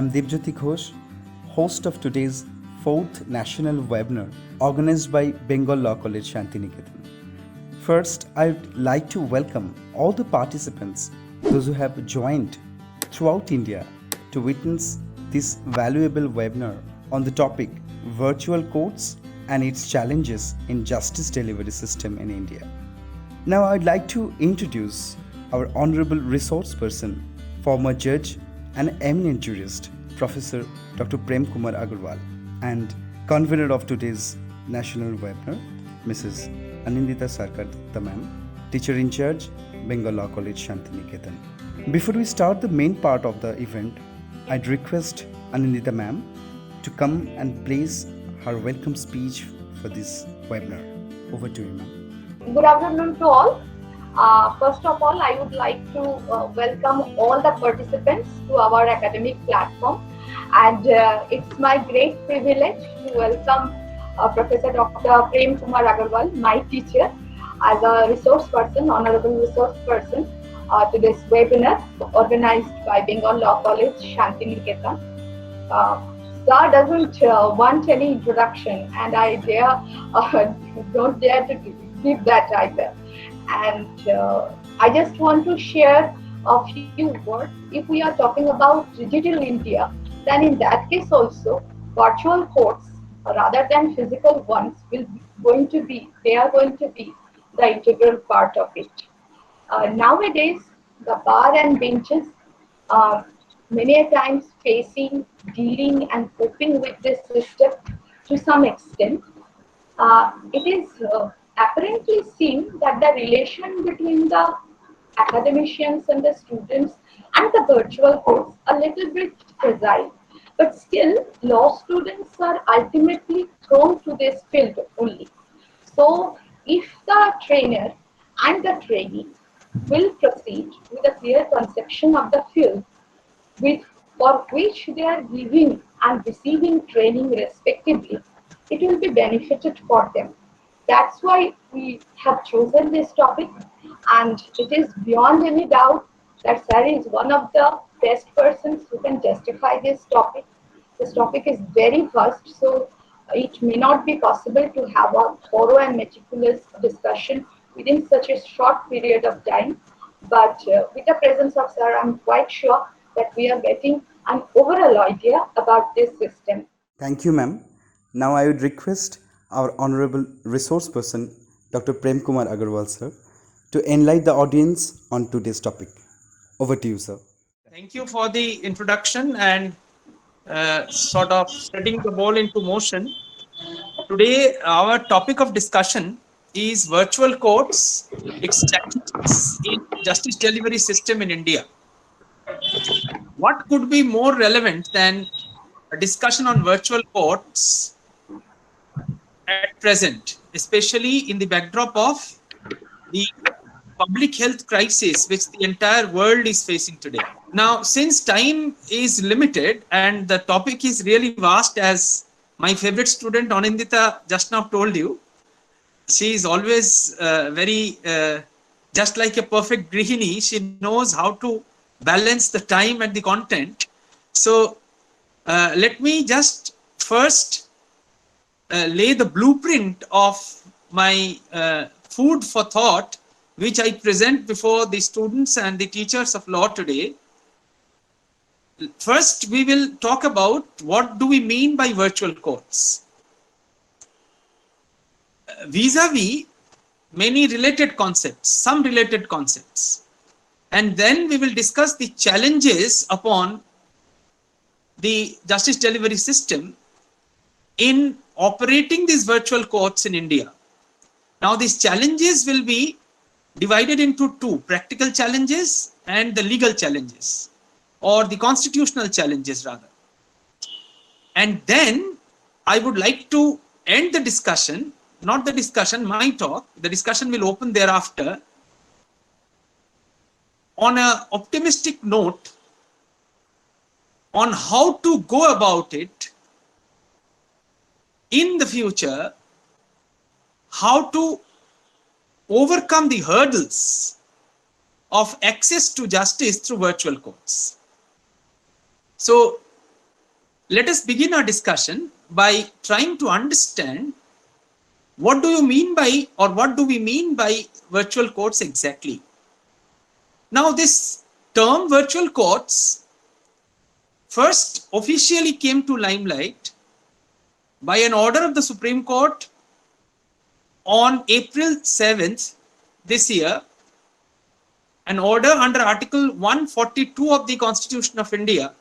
am Debjyoti Ghosh, host of today's fourth national webinar organized by Bengal Law College Shantiniketan. First, I'd like to welcome all the participants, those who have joined throughout India to witness this valuable webinar on the topic Virtual Courts and its challenges in justice delivery system in India. Now I'd like to introduce our honorable resource person, former judge and eminent jurist, Professor Dr. Prem Kumar Agarwal, and convener of today's national webinar, Mrs. Anindita Sarkar Datta ma'am, teacher in charge, Bengal Law College Shantiniketan. Before we start the main part of the event, I'd request Anindita ma'am to come and place her welcome speech for this webinar. Over to you, ma'am. Good afternoon to all. First of all, I would like to welcome all the participants to our academic platform, and it's my great privilege to welcome Professor Dr. Prem Kumar Agarwal, my teacher, as a resource person, honorable resource person to this webinar organized by Bengal Law College Shantiniketan. Sir doesn't want any introduction, and I don't dare to give that either. And I just want to share a few words. If we are talking about digital India, then in that case also, virtual courts rather than physical ones are going to be the integral part of it. Nowadays, the bar and benches many a times facing, dealing and coping with this system to some extent. It is apparently seen that the relation between the academicians and the students and the virtual courts a little bit fragile. But still, law students are ultimately thrown to this field only. So, if the trainer and the trainee will proceed with a clear conception of the field, for which they are giving and receiving training respectively, it will be benefited for them. That's why we have chosen this topic, and it is beyond any doubt that Sir is one of the best persons who can justify this topic. This topic is very vast, so it may not be possible to have a thorough and meticulous discussion within such a short period of time. But with the presence of Sir, I'm quite sure that we are getting an overall idea about this system. Thank you, ma'am. Now I would request our honorable resource person, Dr. Prem Kumar Agarwal, sir, to enlighten the audience on today's topic. Over to you, sir. Thank you for the introduction and sort of setting the ball into motion. Today, our topic of discussion is virtual courts, its challenges in justice delivery system in India. What could be more relevant than a discussion on virtual courts at present, especially in the backdrop of the public health crisis which the entire world is facing today. Now, since time is limited and the topic is really vast, as my favorite student Anindita just now told you, she is always just like a perfect grihini. She knows how to balance the time and the content. So let me just first lay the blueprint of my food for thought, which I present before the students and the teachers of law today. First, we will talk about what do we mean by virtual courts. Vis-a-vis many related concepts, some related concepts. And then we will discuss the challenges upon the justice delivery system in operating these virtual courts in India. Now, these challenges will be divided into two: practical challenges and the legal challenges, or the constitutional challenges rather. And then I would like to end the discussion, not the discussion, my talk, the discussion will open thereafter, on an optimistic note on how to go about it in the future, how to overcome the hurdles of access to justice through virtual courts. So let us begin our discussion by trying to understand what do you mean by, or what do we mean by virtual courts exactly. Now, this term virtual courts first officially came to limelight by an order of the Supreme Court on April 7th this year, an order under Article 142 of the Constitution of India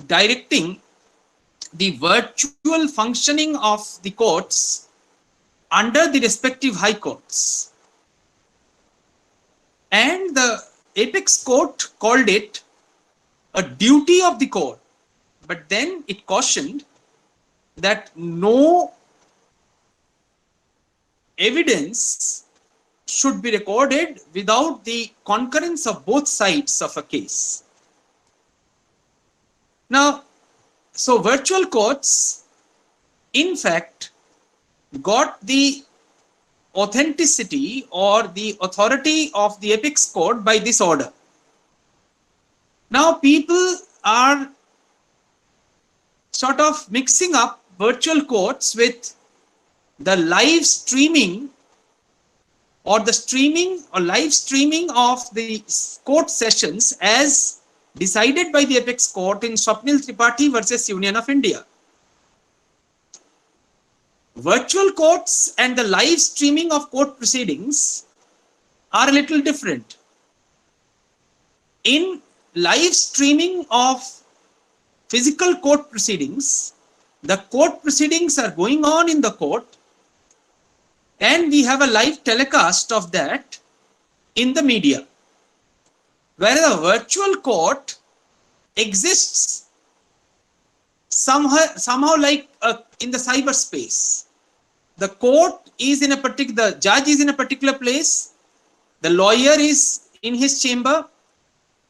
directing the virtual functioning of the courts under the respective high courts. And the apex court called it a duty of the court, but then it cautioned that no evidence should be recorded without the concurrence of both sides of a case. Now, so virtual courts, in fact, got the authenticity or the authority of the apex court by this order. Now, people are sort of mixing up virtual courts with the live streaming or the streaming or live streaming of the court sessions as decided by the apex court in Swapnil Tripathi versus Union of India. Virtual courts and the live streaming of court proceedings are a little different. In live streaming of physical court proceedings, the court proceedings are going on in the court, and we have a live telecast of that in the media. Whereas a virtual court exists somehow like in the cyberspace. The court is in a particular, the judge is in a particular place, the lawyer is in his chamber,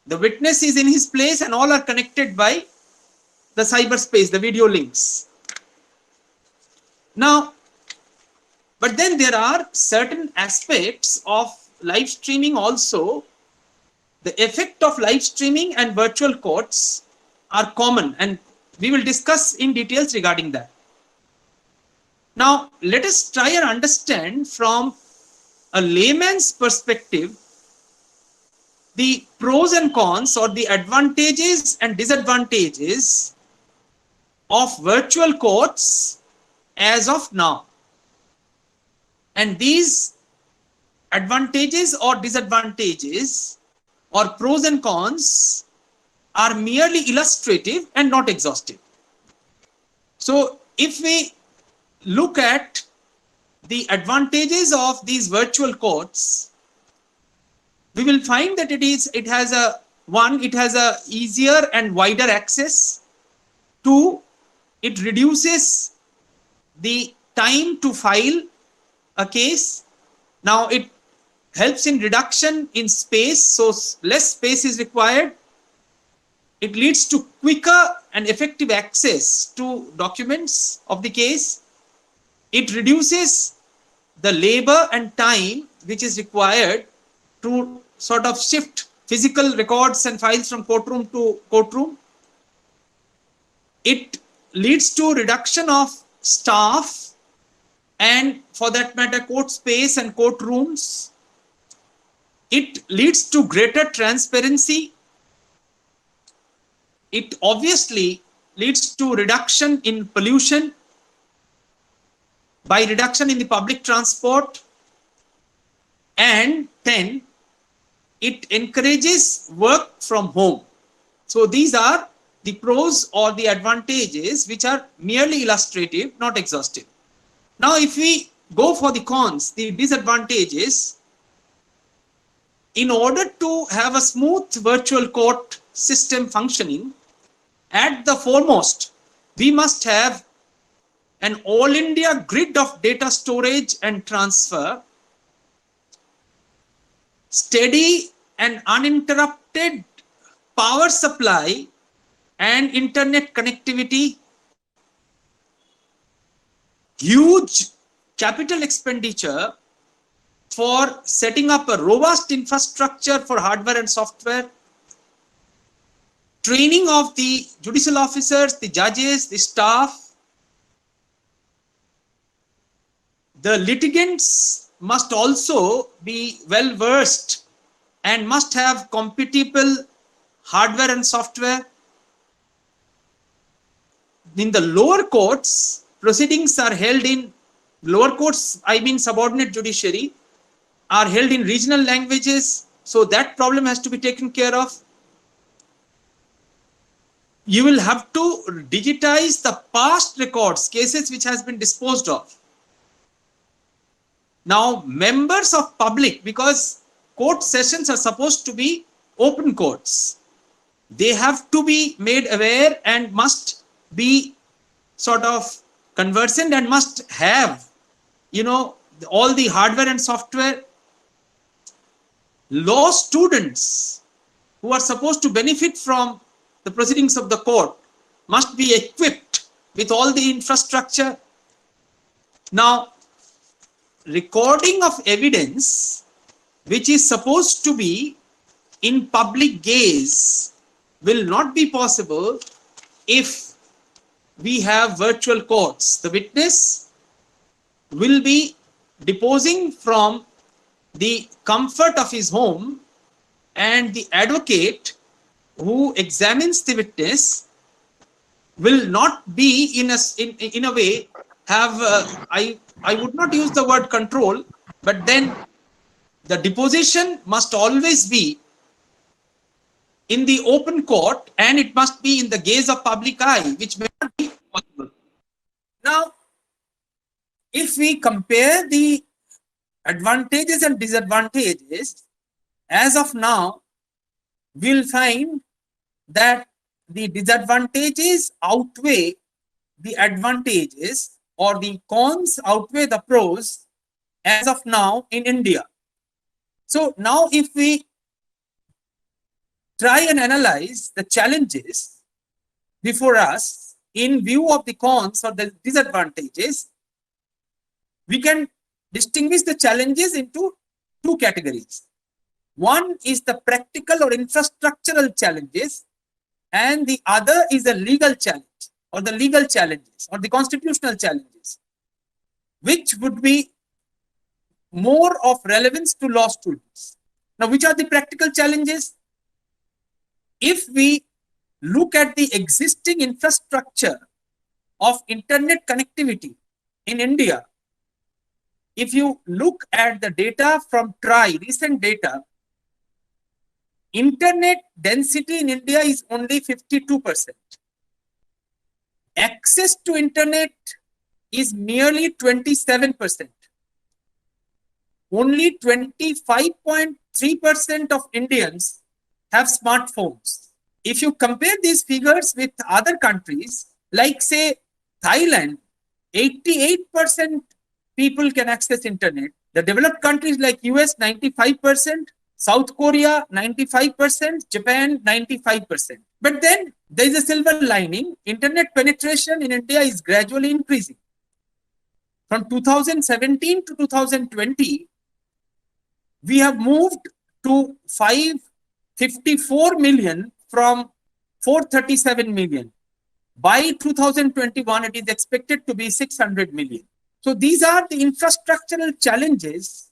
the witness is in his place, and all are connected by the cyberspace, the video links. Now, but then there are certain aspects of live streaming also. The effect of live streaming and virtual courts are common, and we will discuss in details regarding that. Now, let us try and understand from a layman's perspective the pros and cons, or the advantages and disadvantages of virtual courts as of now. And these advantages or disadvantages or pros and cons are merely illustrative and not exhaustive. So if we look at the advantages of these virtual courts, we will find that it has a easier and wider access. 2, it reduces the time to file a case. Now it helps in reduction in space, so less space is required. It leads to quicker and effective access to documents of the case. It reduces the labor and time which is required to sort of shift physical records and files from courtroom to courtroom. It leads to reduction of staff and, for that matter, court space and courtrooms. It leads to greater transparency. It obviously leads to reduction in pollution by reduction in the public transport. And 10, it encourages work from home. So these are the pros or the advantages which are merely illustrative, not exhaustive. Now, if we go for the cons, the disadvantages, in order to have a smooth virtual court system functioning, at the foremost, we must have an all-India grid of data storage and transfer, steady and uninterrupted power supply and internet connectivity, huge capital expenditure for setting up a robust infrastructure for hardware and software, training of the judicial officers, the judges, the staff. The litigants must also be well versed and must have compatible hardware and software. In the lower courts, proceedings are held in lower courts, I mean subordinate judiciary, are held in regional languages. So that problem has to be taken care of. You will have to digitize the past records, cases which has been disposed of. Now, members of public, because court sessions are supposed to be open courts, they have to be made aware and must be sort of conversant and must have, all the hardware and software. Law students who are supposed to benefit from the proceedings of the court must be equipped with all the infrastructure. Now, recording of evidence which is supposed to be in public gaze will not be possible if we have virtual courts. The witness will be deposing from the comfort of his home, and the advocate who examines the witness will not be in a way have I would not use the word control, but then the deposition must always be in the open court and it must be in the gaze of public eye, which may not be possible. Now, if we compare the advantages and disadvantages, as of now, we'll find that the disadvantages outweigh the advantages, or the cons outweigh the pros as of now in India. So now if we try and analyze the challenges before us in view of the cons or the disadvantages, we can distinguish the challenges into two categories. One is the practical or infrastructural challenges, and the other is the legal challenge or the legal challenges or the constitutional challenges, which would be more of relevance to law students. Now, which are the practical challenges? If we look at the existing infrastructure of internet connectivity in India, if you look at the data from TRAI, recent data, internet density in India is only 52%. Access to internet is merely 27%. Only 25.3% of Indians have smartphones. If you compare these figures with other countries, like say Thailand, 88% people can access internet. The developed countries like US, 95%, South Korea, 95%, Japan, 95%. But then there is a silver lining. Internet penetration in India is gradually increasing. From 2017 to 2020, we have moved to 554 million from 437 million. By 2021, it is expected to be 600 million. So these are the infrastructural challenges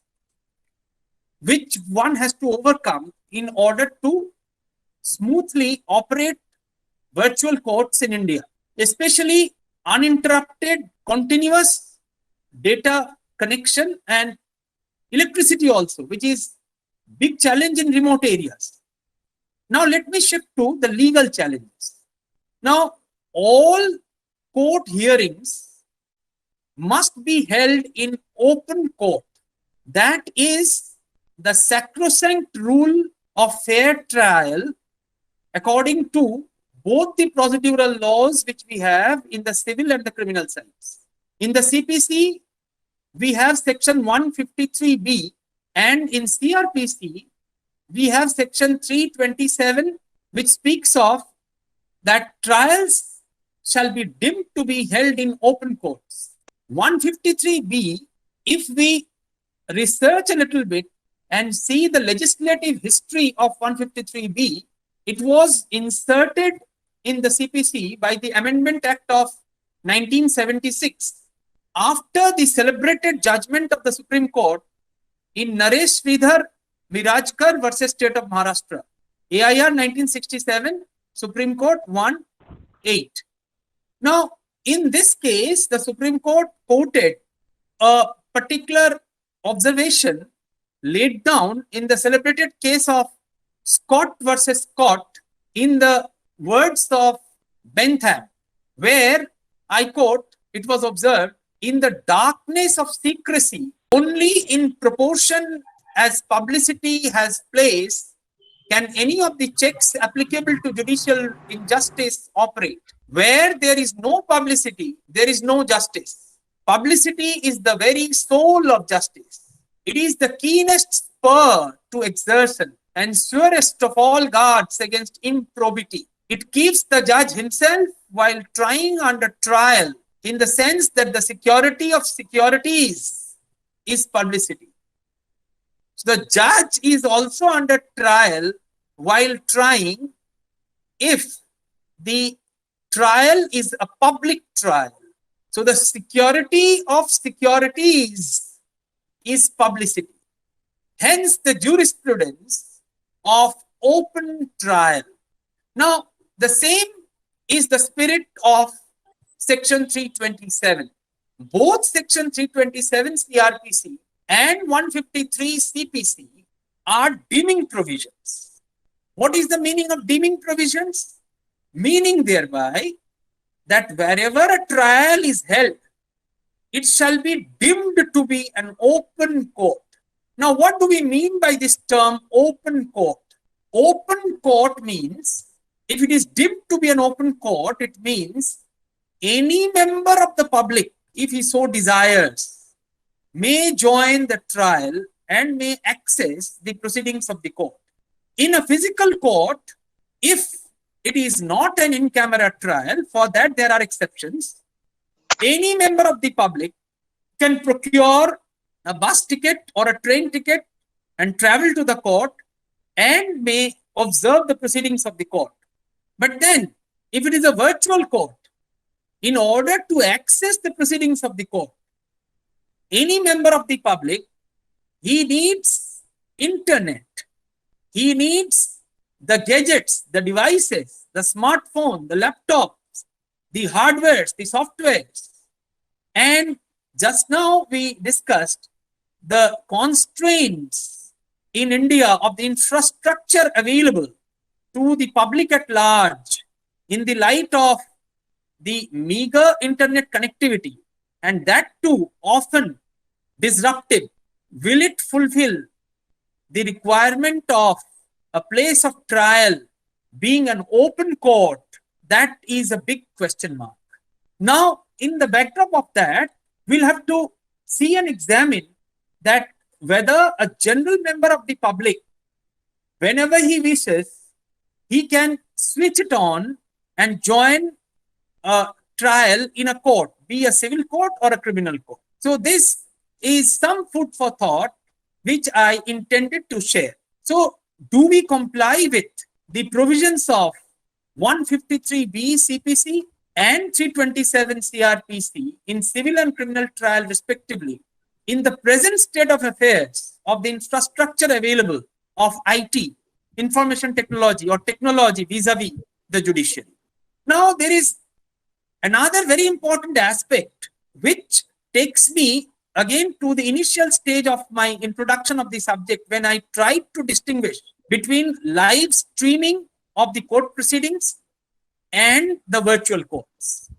which one has to overcome in order to smoothly operate virtual courts in India, especially uninterrupted, continuous data connection and electricity also, which is big challenge in remote areas. Now let me shift to the legal challenges. Now, all court hearings must be held in open court. That is the sacrosanct rule of fair trial according to both the procedural laws which we have in the civil and the criminal sides. In the CPC, we have section 153B, and in CRPC, we have section 327, which speaks of that trials shall be deemed to be held in open courts. 153B, if we research a little bit and see the legislative history of 153B, It was inserted in the CPC by the Amendment Act of 1976 after the celebrated judgment of the Supreme Court in Naresh Sridhar Mirajkar versus State of Maharashtra, AIR 1967, Supreme Court 1-8. Now, in this case, the Supreme Court quoted a particular observation laid down in the celebrated case of Scott versus Scott in the words of Bentham, where, I quote, it was observed, in the darkness of secrecy, only in proportion as publicity has place can any of the checks applicable to judicial injustice operate. Where there is no publicity, there is no justice. Publicity is the very soul of justice. It is the keenest spur to exertion and surest of all guards against improbity. It keeps the judge himself while trying under trial, in the sense that the security of securities is publicity. So the judge is also under trial while trying if the trial is a public trial. So the security of securities is publicity. Hence the jurisprudence of open trial. Now, the same is the spirit of Section 327. Both Section 327 CRPC and 153 CPC are deeming provisions. What is the meaning of deeming provisions? Meaning thereby that wherever a trial is held, it shall be deemed to be an open court. Now, what do we mean by this term open court? Open court means, if it is deemed to be an open court, it means any member of the public, if he so desires, may join the trial and may access the proceedings of the court. In a physical court, if it is not an in-camera trial, for that there are exceptions, any member of the public can procure a bus ticket or a train ticket and travel to the court and may observe the proceedings of the court. But then, if it is a virtual court, in order to access the proceedings of the court, any member of the public, he needs internet, he needs the gadgets, the devices, the smartphone, the laptops, the hardwares, the softwares. And just now we discussed the constraints in India of the infrastructure available to the public at large in the light of the meager internet connectivity, and that too often disruptive. Will it fulfill the requirement of a place of trial being an open court? That is a big question mark. Now, in the backdrop of that, we'll have to see and examine that whether a general member of the public, whenever he wishes, he can switch it on and join a trial in a court, be a civil court or a criminal court. So this is some food for thought which I intended to share. So do we comply with the provisions of 153B CPC and 327 CRPC in civil and criminal trial respectively in the present state of affairs of the infrastructure available of IT, information technology or technology vis-a-vis the judiciary? Now, there is another very important aspect which takes me again to the initial stage of my introduction of the subject, when I tried to distinguish between live streaming of the court proceedings and the virtual courts.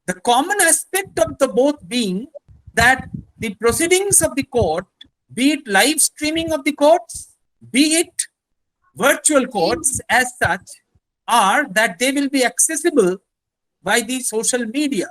The common aspect of the both being that the proceedings of the court, be it live streaming of the courts, be it virtual courts as such, are that they will be accessible by the social media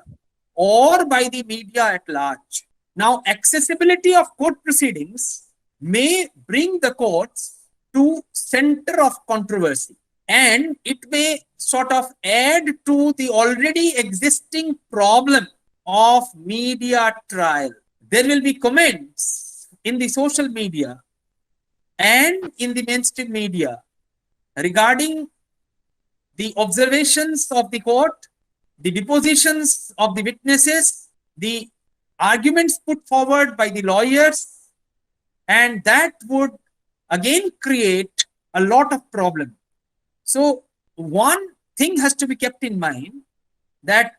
or by the media at large. Now, accessibility of court proceedings may bring the courts to center of controversy, and it may sort of add to the already existing problem of media trial. There will be comments in the social media and in the mainstream media regarding the observations of the court, the depositions of the witnesses, the arguments put forward by the lawyers, and that would again create a lot of problem. So one thing has to be kept in mind, that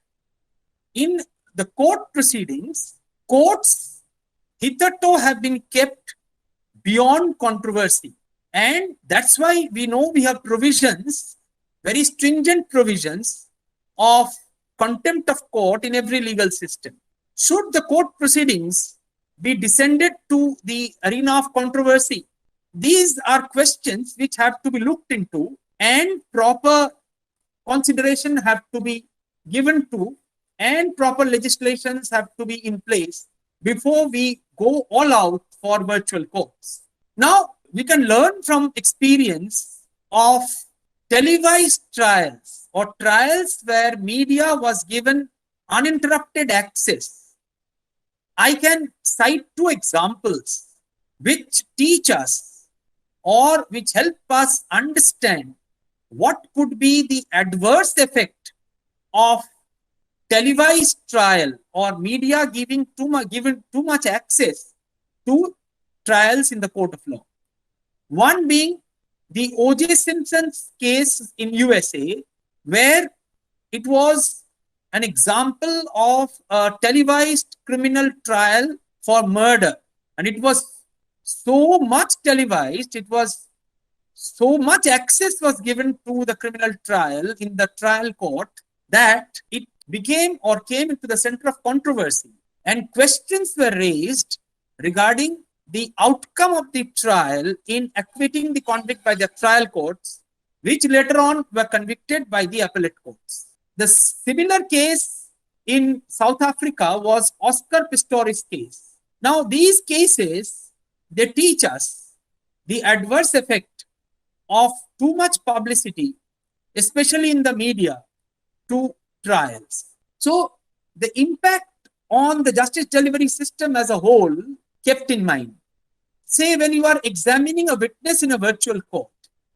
in the court proceedings, courts hitherto have been kept beyond controversy. And that's why we know we have provisions, very stringent provisions of contempt of court in every legal system. Should the court proceedings be descended to the arena of controversy, these are questions which have to be looked into and proper consideration have to be given to, and proper legislations have to be in place before we go all out for virtual courts. Now, we can learn from experience of televised trials or trials where media was given uninterrupted access. I can cite two examples which teach us or which help us understand what could be the adverse effect of televised trial or media giving too much access to trials in the court of law. One being the O.J. Simpson's case in USA, where it was an example of a televised criminal trial for murder. And it was so much televised, it was so much access was given to the criminal trial in the trial court that it became or came into the center of controversy. And questions were raised regarding the outcome of the trial in acquitting the convict by the trial courts, which later on were convicted by the appellate courts. The similar case in South Africa was Oscar Pistorius' case. Now, these cases, they teach us the adverse effect of too much publicity, especially in the media, to trials. So, the impact on the justice delivery system as a whole kept in mind. Say, when you are examining a witness in a virtual court,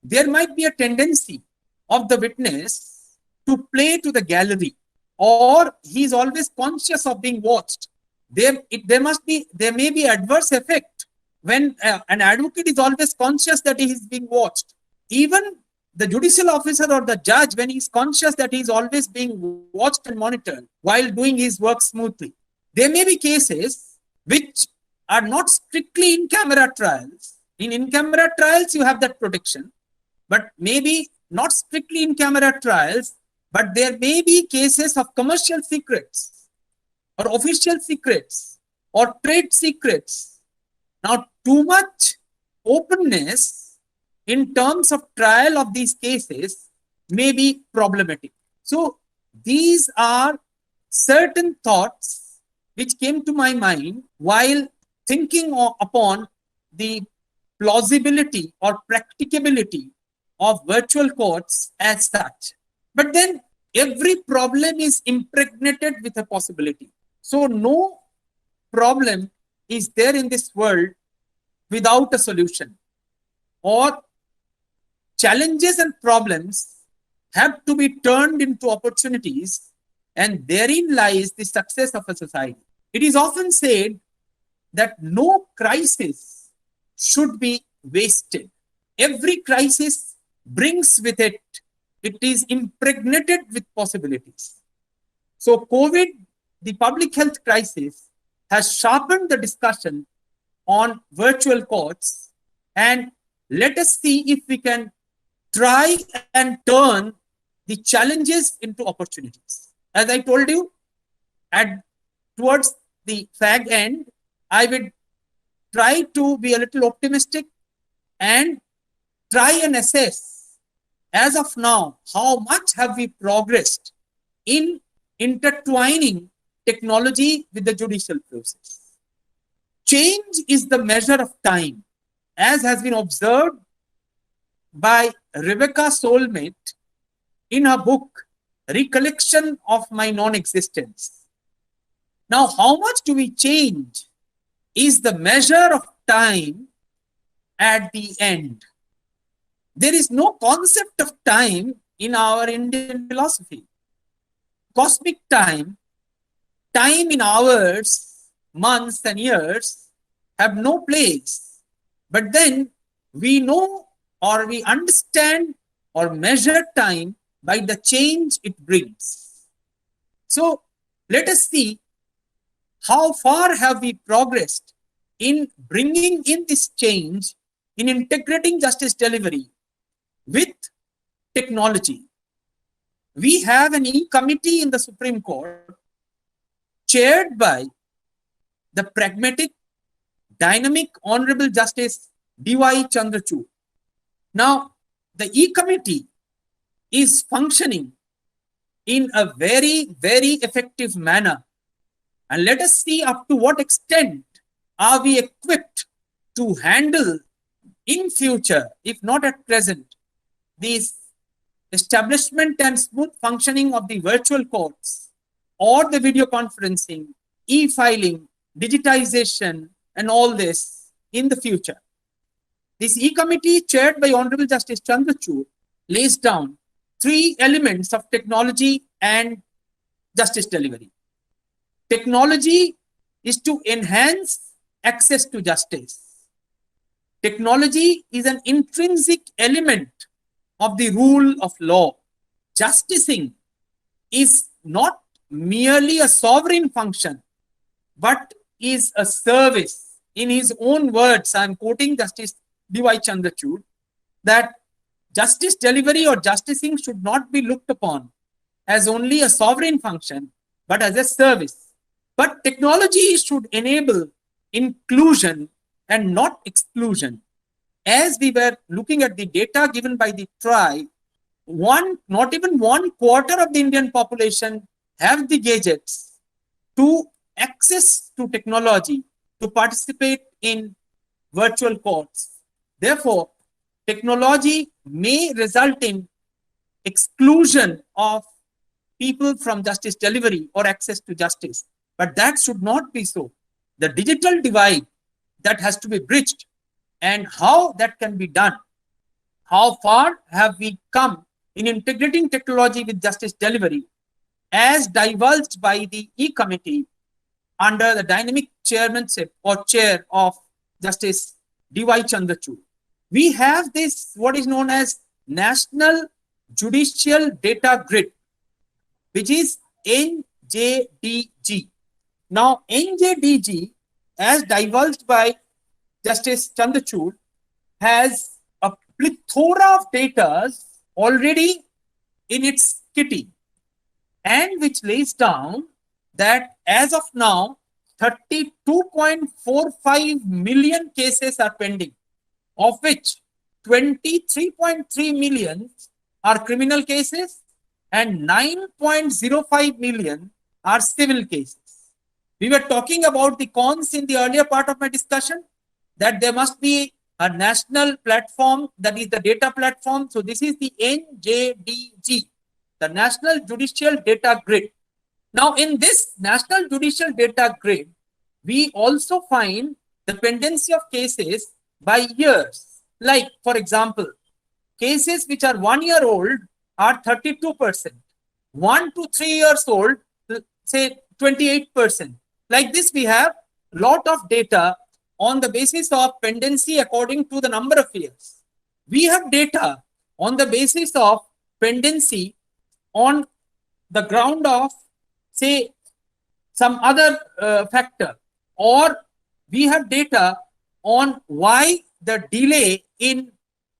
there might be a tendency of the witness to play to the gallery, or he is always conscious of being watched. There may be adverse effect when an advocate is always conscious that he is being watched. Even the judicial officer or the judge, when he is conscious that he is always being watched and monitored while doing his work smoothly. There may be cases which are not strictly in-camera trials. In in-camera trials, you have that protection, but maybe not strictly in-camera trials, but there may be cases of commercial secrets or official secrets or trade secrets. Now, too much openness in terms of trial of these cases may be problematic. So, these are certain thoughts which came to my mind while thinking upon the plausibility or practicability of virtual courts as such. But then every problem is impregnated with a possibility. So no problem is there in this world without a solution, or challenges and problems have to be turned into opportunities, and therein lies the success of a society. It is often said that no crisis should be wasted. Every crisis brings with it, it is impregnated with possibilities. So COVID, the public health crisis, has sharpened the discussion on virtual courts, and let us see if we can try and turn the challenges into opportunities. As I told you, towards the fag end, I would try to be a little optimistic and try and assess, as of now, how much have we progressed in intertwining technology with the judicial process. Change is the measure of time, as has been observed by Rebecca Solnit in her book, Recollection of My Non-Existence. Now, how much do we change is the measure of time at the end. There is no concept of time in our Indian philosophy. Cosmic time, time in hours, months, and years have no place. But then we know or we understand or measure time by the change it brings. So let us see how far have we progressed in bringing in this change, in integrating justice delivery with technology. We have an e-committee in the Supreme Court chaired by the pragmatic, dynamic, Honorable Justice D.Y. Chandrachud. Now, the e-committee is functioning in a very, very effective manner. And let us see up to what extent are we equipped to handle in future, if not at present, these establishment and smooth functioning of the virtual courts or the video conferencing, e-filing, digitization, and all this in the future. This e-committee chaired by Honorable Justice Chandrachud lays down 3 elements of technology and justice delivery. Technology is to enhance access to justice. Technology is an intrinsic element of the rule of law. Justicing is not merely a sovereign function, but is a service. In his own words, I am quoting Justice D.Y. Chandrachud, that justice delivery or justicing should not be looked upon as only a sovereign function, but as a service. But technology should enable inclusion and not exclusion. As we were looking at the data given by the TRI, not even 1/4 of the Indian population have the gadgets to access to technology to participate in virtual courts. Therefore, technology may result in exclusion of people from justice delivery or access to justice. But that should not be so. The digital divide that has to be bridged, and how that can be done. How far have we come in integrating technology with justice delivery, as divulged by the e-committee under the dynamic chairmanship or chair of Justice D.Y. Chandrachud. We have this, what is known as National Judicial Data Grid, which is NJDG. Now, NJDG, as divulged by Justice Chandrachud, has a plethora of data already in its kitty, and which lays down that as of now, 32.45 million cases are pending, of which 23.3 million are criminal cases and 9.05 million are civil cases. We were talking about the cons in the earlier part of my discussion, that there must be a national platform, that is the data platform. So this is the NJDG, the National Judicial Data Grid. Now, in this National Judicial Data Grid, we also find the pendency of cases by years. Like, for example, cases which are 1 year old are 32%, 1 to 3 years old, say 28%. Like this, we have a lot of data on the basis of pendency according to the number of years. We have data on the basis of pendency on the ground of, say, some other factor, or we have data on why the delay in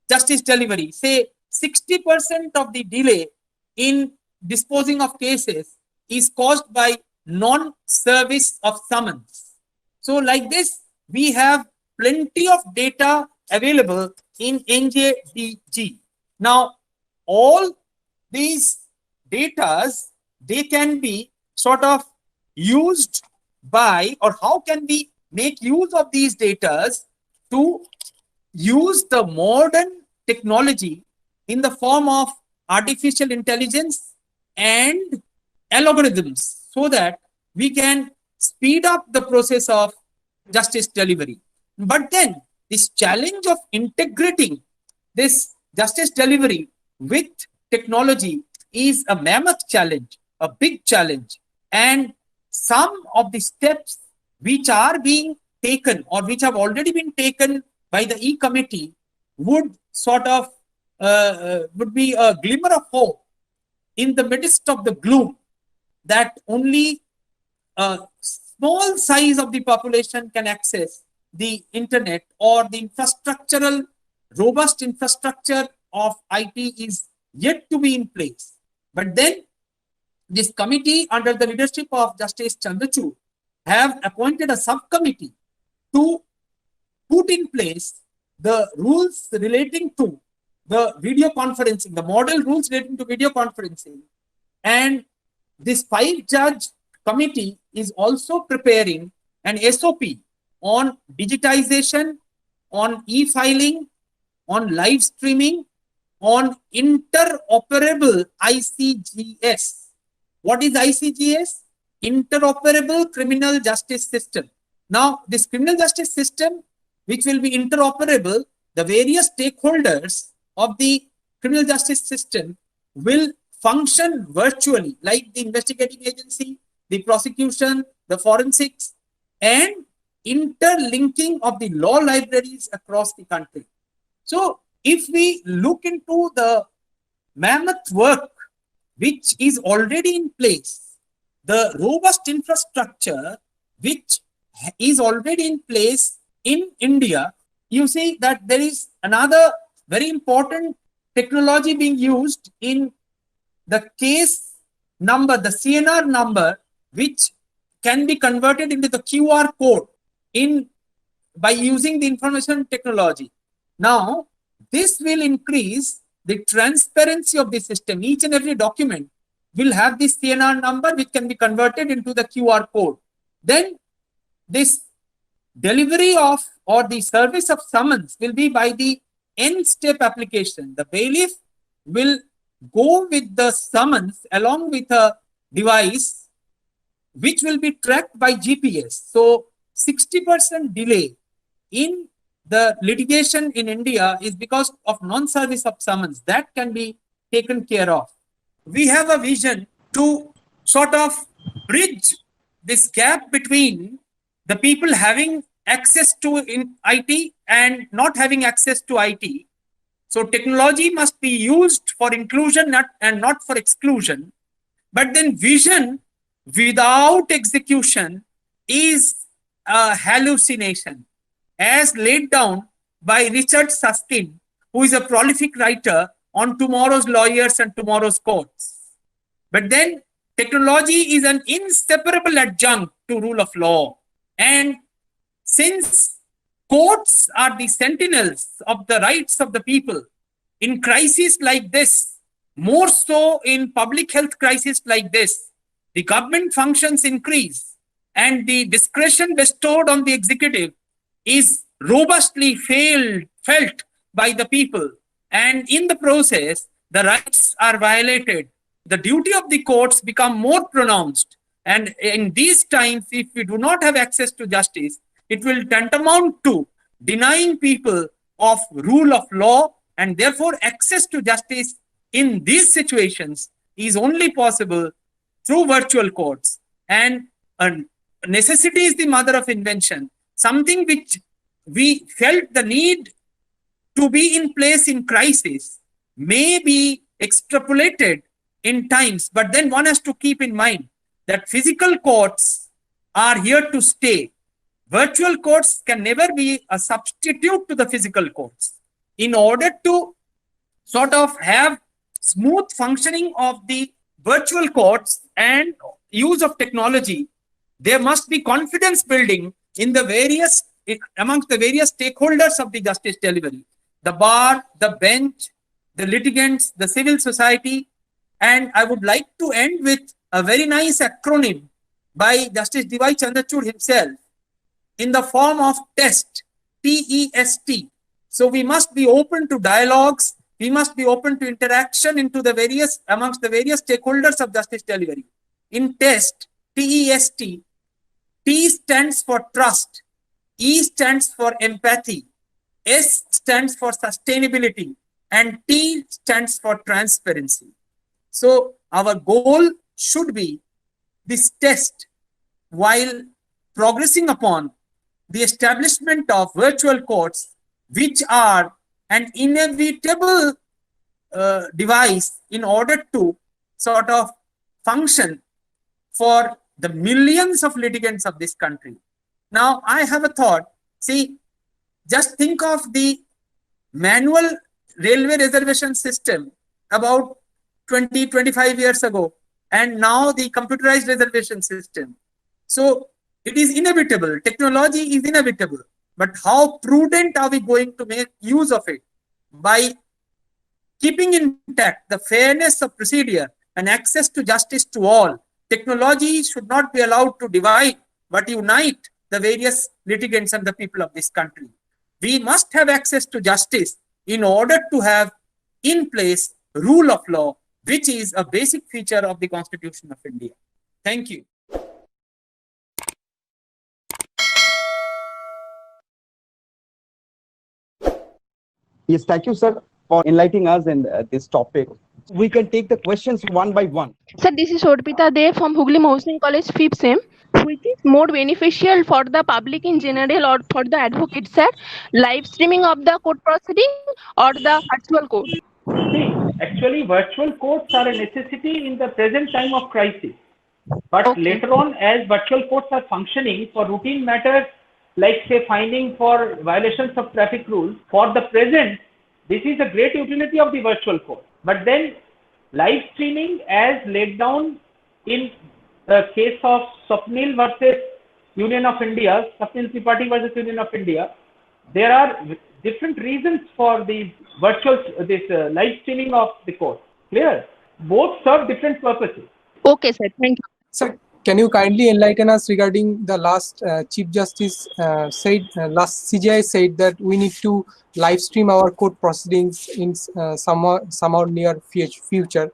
justice delivery, say 60% of the delay in disposing of cases is caused by non-service of summons. So like this, we have plenty of data available in NJDG. Now, all these datas, they can be sort of used by, or how can we make use of these datas to use the modern technology in the form of artificial intelligence and algorithms, so that we can speed up the process of justice delivery. But then this challenge of integrating this justice delivery with technology is a mammoth challenge, a big challenge. And some of the steps which are being taken or which have already been taken by the E-Committee would sort of would be a glimmer of hope in the midst of the gloom that only a small size of the population can access the internet, or the infrastructural, robust infrastructure of IT is yet to be in place. But then this committee under the leadership of Justice Chandrachud have appointed a subcommittee to put in place the rules relating to the video conferencing, the model rules relating to video conferencing. And this 5-judge committee is also preparing an SOP on digitization, on e-filing, on live streaming, on interoperable ICGS. What is ICGS? Interoperable Criminal Justice System. Now, this criminal justice system, which will be interoperable, the various stakeholders of the criminal justice system will function virtually, like the investigating agency, the prosecution, the forensics, and interlinking of the law libraries across the country. So, if we look into the mammoth work which is already in place, the robust infrastructure which is already in place in India, you see that there is another very important technology being used in the case number, the CNR number, which can be converted into the QR code by using the information technology. Now, this will increase the transparency of the system. Each and every document will have this CNR number, which can be converted into the QR code. Then this delivery of or the service of summons will be by the N-step application. The bailiff will go with the summons along with a device which will be tracked by GPS. So 60% delay in the litigation in India is because of non-service of summons. That can be taken care of. We have a vision to sort of bridge this gap between the people having access to IT and not having access to IT. So technology must be used for inclusion and not for exclusion. But then vision without execution is a hallucination, as laid down by Richard Susskind, who is a prolific writer on tomorrow's lawyers and tomorrow's courts. But then technology is an inseparable adjunct to rule of law. And since courts are the sentinels of the rights of the people, in crises like this, more so in public health crisis like this, the government functions increase and the discretion bestowed on the executive is robustly felt by the people. And in the process, the rights are violated. The duty of the courts become more pronounced. And in these times, if we do not have access to justice, it will tantamount to denying people of rule of law, and therefore access to justice in these situations is only possible through virtual courts. And necessity is the mother of invention. Something which we felt the need to be in place in crisis may be extrapolated in times, but then one has to keep in mind that physical courts are here to stay. Virtual courts can never be a substitute to the physical courts. In order to sort of have smooth functioning of the virtual courts and use of technology, there must be confidence building in the amongst the various stakeholders of the justice delivery: the bar, the bench, the litigants, the civil society. And I would like to end with a very nice acronym by Justice D.Y. Chandrachud himself in the form of TEST, T-E-S-T. So we must be open to dialogues. We must be open to interaction amongst the various stakeholders of justice delivery. In TEST, T-E-S-T, T stands for trust, E stands for empathy, S stands for sustainability, and T stands for transparency. So our goal should be this test, while progressing upon the establishment of virtual courts, which are an inevitable device in order to sort of function for the millions of litigants of this country. Now, I have a thought. See, just think of the manual railway reservation system about 20-25 years ago, and now the computerized reservation system. So it is inevitable. Technology is inevitable. But how prudent are we going to make use of it? By keeping intact the fairness of procedure and access to justice to all. Technology should not be allowed to divide but unite the various litigants and the people of this country. We must have access to justice in order to have in place rule of law, which is a basic feature of the Constitution of India. Thank you. Yes, thank you, sir, for enlightening us in this topic. We can take the questions one by one. Sir, this is Orpita De from Hooghly Mohsin College, 5th SEM. Which is more beneficial for the public in general or for the advocates, sir? Live streaming of the court proceeding or the virtual court? See, actually, virtual courts are a necessity in the present time of crisis. But Okay. later on, as virtual courts are functioning for routine matters, like say fining for violations of traffic rules, for the present, this is a great utility of the virtual court. But then live streaming, as laid down in the case of Swapnil versus Union of India, Swapnil Tripathi versus Union of India, there are different reasons for the live streaming of the court. Clear? Both serve different purposes. Okay, sir. Thank you. Sir, can you kindly enlighten us regarding the last Chief Justice last CJI said that we need to live stream our court proceedings in somehow near future.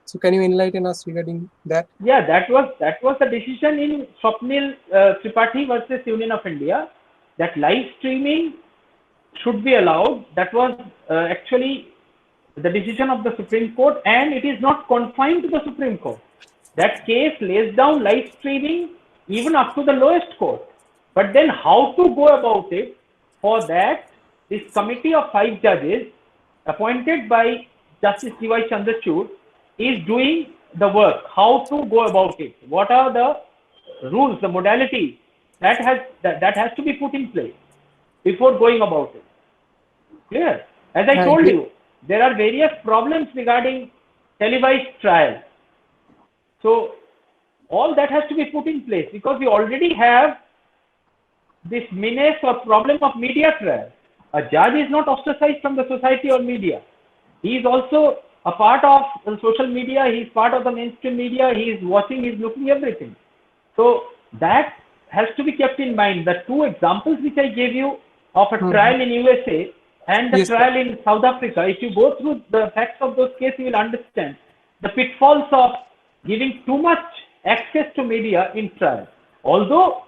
So can you enlighten us regarding that? Yeah, that was the decision in Swapnil Tripathi versus Union of India, that live streaming should be allowed. That was actually the decision of the Supreme Court, and it is not confined to the Supreme Court. That case lays down live streaming even up to the lowest court. But then how to go about it? For that, this committee of 5 judges appointed by Justice D.Y. Chandrachud is doing the work. How to go about it? What are the rules, the modalities that has to be put in place before going about it? Clear? As I told you, there are various problems regarding televised trial. So all that has to be put in place, because we already have this menace or problem of media trial. A judge is not ostracized from the society or media. He is also a part of the social media. He is part of the mainstream media. He is watching, he is looking everything. So that has to be kept in mind. The 2 examples which I gave you of a trial in USA and the trial in South Africa, if you go through the facts of those cases, you will understand the pitfalls of giving too much access to media in trial. Although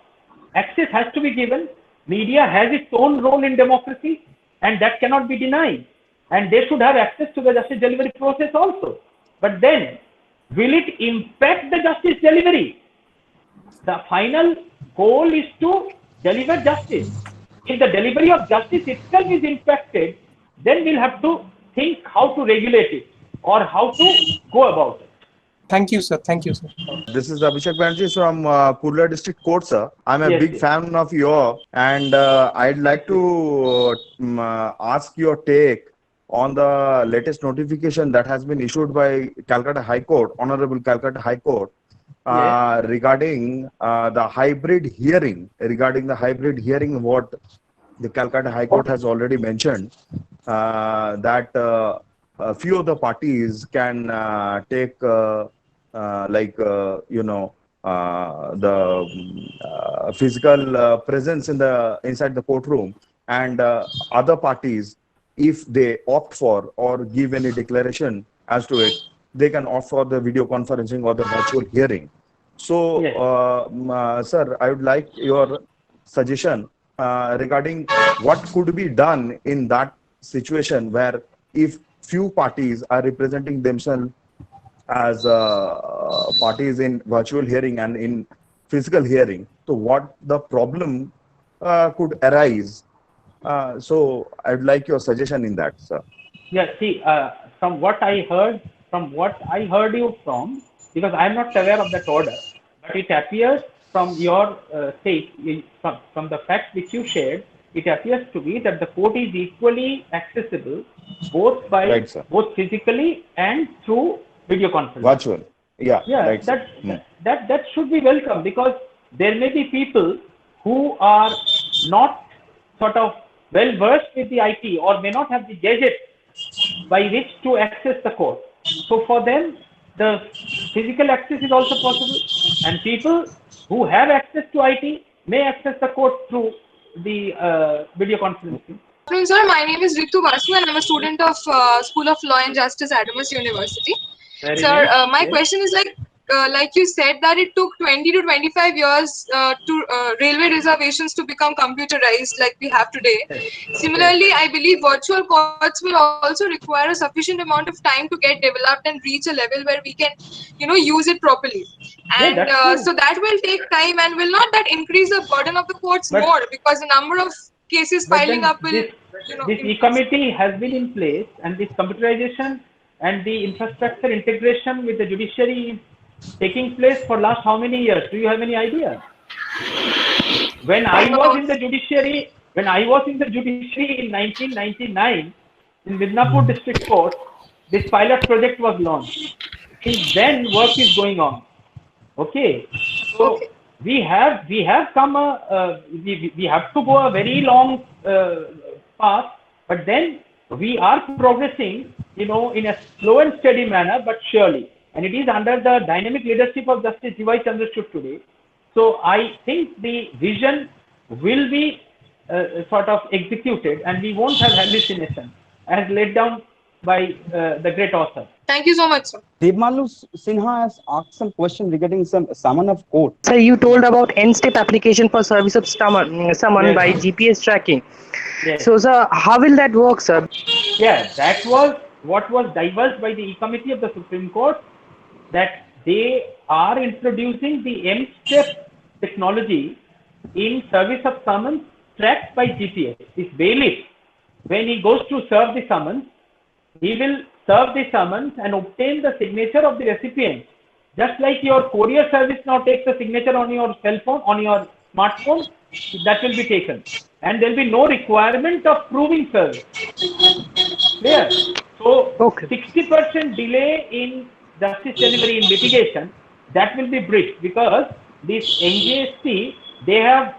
access has to be given, media has its own role in democracy, and that cannot be denied. And they should have access to the justice delivery process also. But then, will it impact the justice delivery? The final goal is to deliver justice. If the delivery of justice itself is impacted, then we'll have to think how to regulate it or how to go about it. Thank you, sir. Thank you, sir. This is Abhishek Banerjee from Kurla District Court, sir. I'm a big fan of yours, and I'd like to ask your take on the latest notification that has been issued by Calcutta High Court, Honorable Calcutta High Court, regarding the hybrid hearing. Regarding the hybrid hearing, what the Calcutta High Court has already mentioned, that a few of the parties can take the physical presence inside the courtroom, and other parties, if they opt for or give any declaration as to it, they can opt for the video conferencing or the virtual hearing. So, sir, I would like your suggestion regarding what could be done in that situation, where if few parties are representing themselves as parties in virtual hearing and in physical hearing. So what the problem could arise? So I'd like your suggestion in that, sir. Yeah, see, from what I heard you from, because I'm not aware of that order, but it appears from your from the facts which you shared, it appears to be that the court is equally accessible both by Right, both physically and through video conference. Virtual. Yeah. Yeah, Right, sir. that should be welcome, because there may be people who are not sort of well versed with the IT or may not have the gadget by which to access the court. So for them, the physical access is also possible, and people who have access to IT may access the court through the video conferencing. Good afternoon, sir. My name is Ritu Basu, and I'm a student of School of Law and Justice, Adamas University. Very Sir, nice. my Yes. question is like you said that it took 20 to 25 years to railway reservations to become computerized like we have today. Similarly, I believe virtual courts will also require a sufficient amount of time to get developed and reach a level where we can, use it properly. And that's true. so that will take time, and will not that increase the burden of the courts But- more, because the number of cases But piling then up will, this increase. e-committee has been in place, and this computerization and the infrastructure integration with the judiciary is taking place for last how many years? Do you have any idea? When I was in the judiciary in 1999 in Midnapur District Court, this pilot project was launched. Since then, work is going on. Okay, so we have come we have to go a very long path, but then we are progressing, in a slow and steady manner, but surely. And it is under the dynamic leadership of Justice D.Y. Chandrachud today. So I think the vision will be sort of executed, and we won't have hallucination as laid down by the great author. Thank you so much, sir. Devmalu Sinha has asked some question regarding some summon of court. Sir, you told about n-step application for service of summon Yes. by GPS tracking. Yes. So, sir, how will that work, sir? Yeah, that was what was divulged by the E-Committee of the Supreme Court, that they are introducing the M-step technology in service of summons tracked by GPS. This bailiff, when he goes to serve the summons, he will serve the summons and obtain the signature of the recipient. Just like your courier service now takes the signature on your cell phone, on your smartphone, that will be taken. And there will be no requirement of proving service. Clear? So, 60% delay in justice delivery in litigation, that will be bridged, because this NJST, they have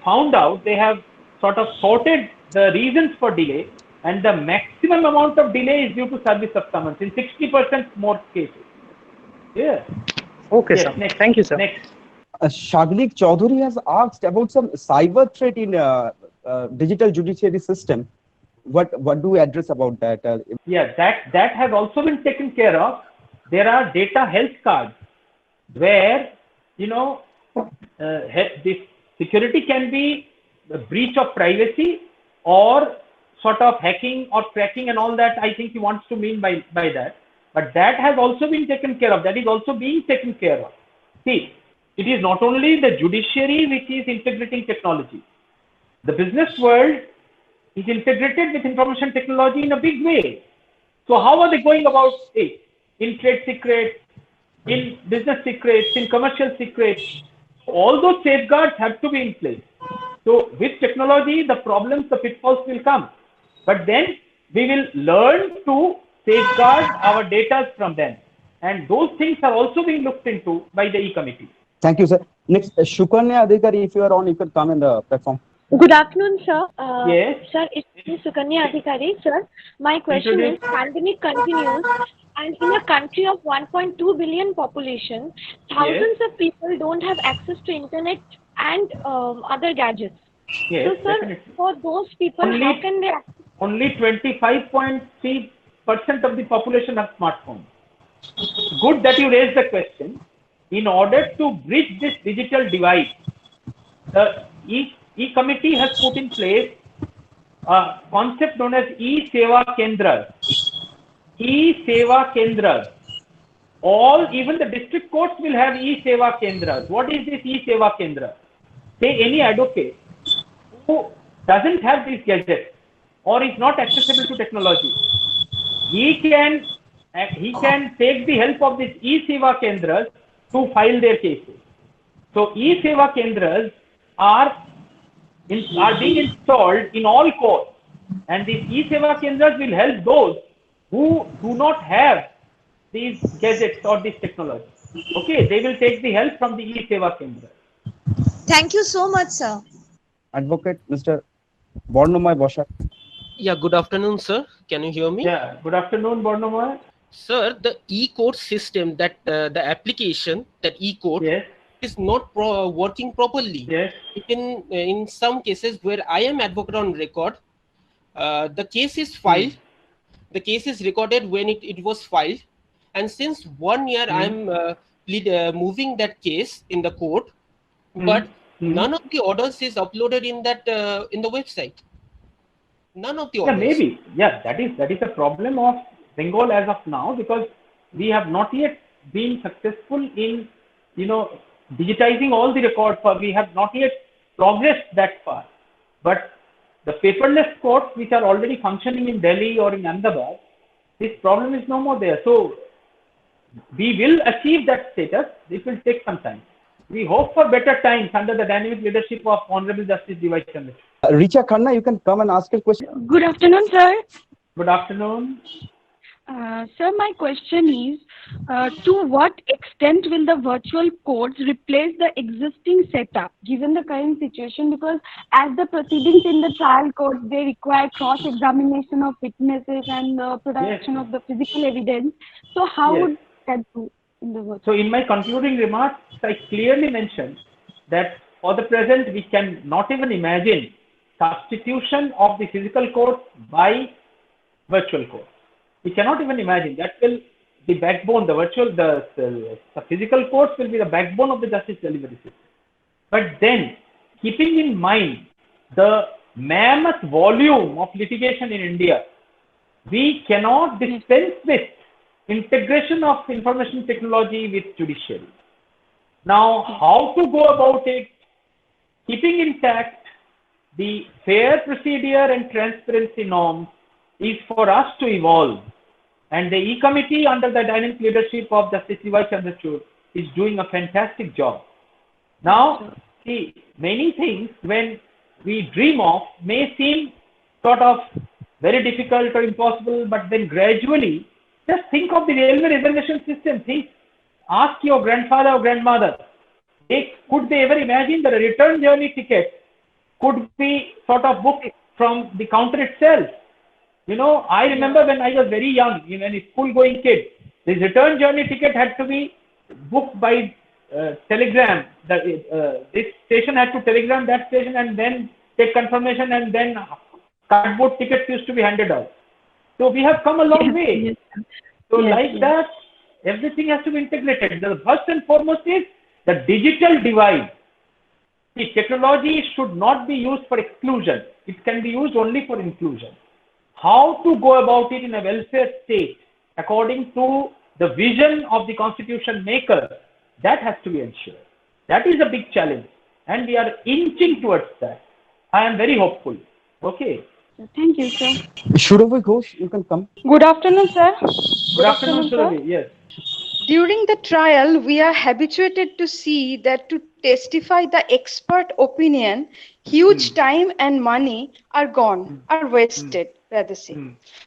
found out, they have sort of sorted the reasons for delay, and the maximum amount of delay is due to service of summons in 60% more cases. Yeah. Okay, Yes, sir. next. Thank you, sir. Next. Shaglik Chaudhary has asked about some cyber threat in digital judiciary system. What do we address about that? Yeah, that has also been taken care of. There are data health cards where, this security can be a breach of privacy or sort of hacking or cracking and all that. I think he wants to mean by that. But that has also been taken care of. That is also being taken care of. See, it is not only the judiciary which is integrating technology. The business world is integrated with information technology in a big way. So how are they going about it? In trade secrets, in business secrets, in commercial secrets, all those safeguards have to be in place. So with technology, the problems, the pitfalls will come. But then we will learn to safeguard our data from them. And those things are also being looked into by the E-Committee. Thank you, sir. Next, Shukanya Adhikari, if you are on, you can come in the platform. Good afternoon, sir. Yes. Sir, it's me, Sukanya Adhikari. Sir, my question is, pandemic continues, and in a country of 1.2 billion population, thousands of people don't have access to internet and other gadgets. Yes, So, sir, definitely. for those people, how can they? Only 25.3% of the population have smartphones. Good that you raised the question. In order to bridge this digital divide, the E-Committee has put in place a concept known as e-Seva Kendras. E-Seva Kendras. Even the district courts will have e-Seva Kendras. What is this e-Seva Kendra? Say any advocate who doesn't have these gadgets or is not accessible to technology, he can take the help of these e-Seva Kendras to file their cases. So e-Seva Kendras are being installed in all courts, and these e-Seva Kendras will help those who do not have these gadgets or this technology. Okay, they will take the help from the e-Seva Kendra. Thank you so much, sir. Advocate Mr. Bornomay Boshak. Yeah, good afternoon, sir. Can you hear me? Yeah, good afternoon, Bornomay. Sir, the e-court system, that the application, that e-court, yes, is not working properly. Yes. In some cases where I am advocate on record, the case is filed, the case is recorded when it was filed, and since 1 year I am moving that case in the court, but none of the orders is uploaded in that in the website. None of the orders. Yeah, maybe. Yeah, that is a problem of Bengal as of now, because we have not yet been successful in, digitizing all the records. We have not yet progressed that far. But the paperless courts, which are already functioning in Delhi or in Ahmedabad, this problem is no more there. So we will achieve that status. It will take some time. We hope for better times under the dynamic leadership of Honorable Justice D.Y. Chandrachud. Richa Khanna, you can come and ask a question. Good afternoon, sir. Good afternoon. Sir, my question is, to what extent will the virtual courts replace the existing setup, given the current situation? Because as the proceedings in the trial court, they require cross-examination of witnesses and production of the physical evidence. So how would that do in the virtual? So in my concluding remarks, I clearly mentioned that for the present, we can not even imagine substitution of the physical court by virtual court. We cannot even imagine. That will the backbone, the physical courts will be the backbone of the justice delivery system. But then, keeping in mind the mammoth volume of litigation in India, we cannot dispense with integration of information technology with judiciary. Now, how to go about it, keeping intact the fair procedure and transparency norms, is for us to evolve. And the E-Committee under the dynamic leadership of Justice D.Y. Chandrachud is doing a fantastic job. Now, see, many things when we dream of may seem sort of very difficult or impossible, but then gradually, just think of the railway reservation system. Ask your grandfather or grandmother, could they ever imagine that a return journey ticket could be sort of booked from the counter itself? I remember when I was very young, a school-going kid, the return journey ticket had to be booked by telegram. This station had to telegram that station and then take confirmation, and then cardboard tickets used to be handed out. So we have come a long way. So like that, everything has to be integrated. The first and foremost is the digital divide. See, technology should not be used for exclusion. It can be used only for inclusion. How to go about it in a welfare state according to the vision of the constitution maker, that has to be ensured. That is a big challenge, and we are inching towards that. I am very hopeful. Okay. Thank you, sir. Shuravi Ghosh, you can come. Good afternoon, sir. Good afternoon, Shuravi. Yes. During the trial, we are habituated to see that to testify the expert opinion, huge time and money are gone, are wasted, rather say,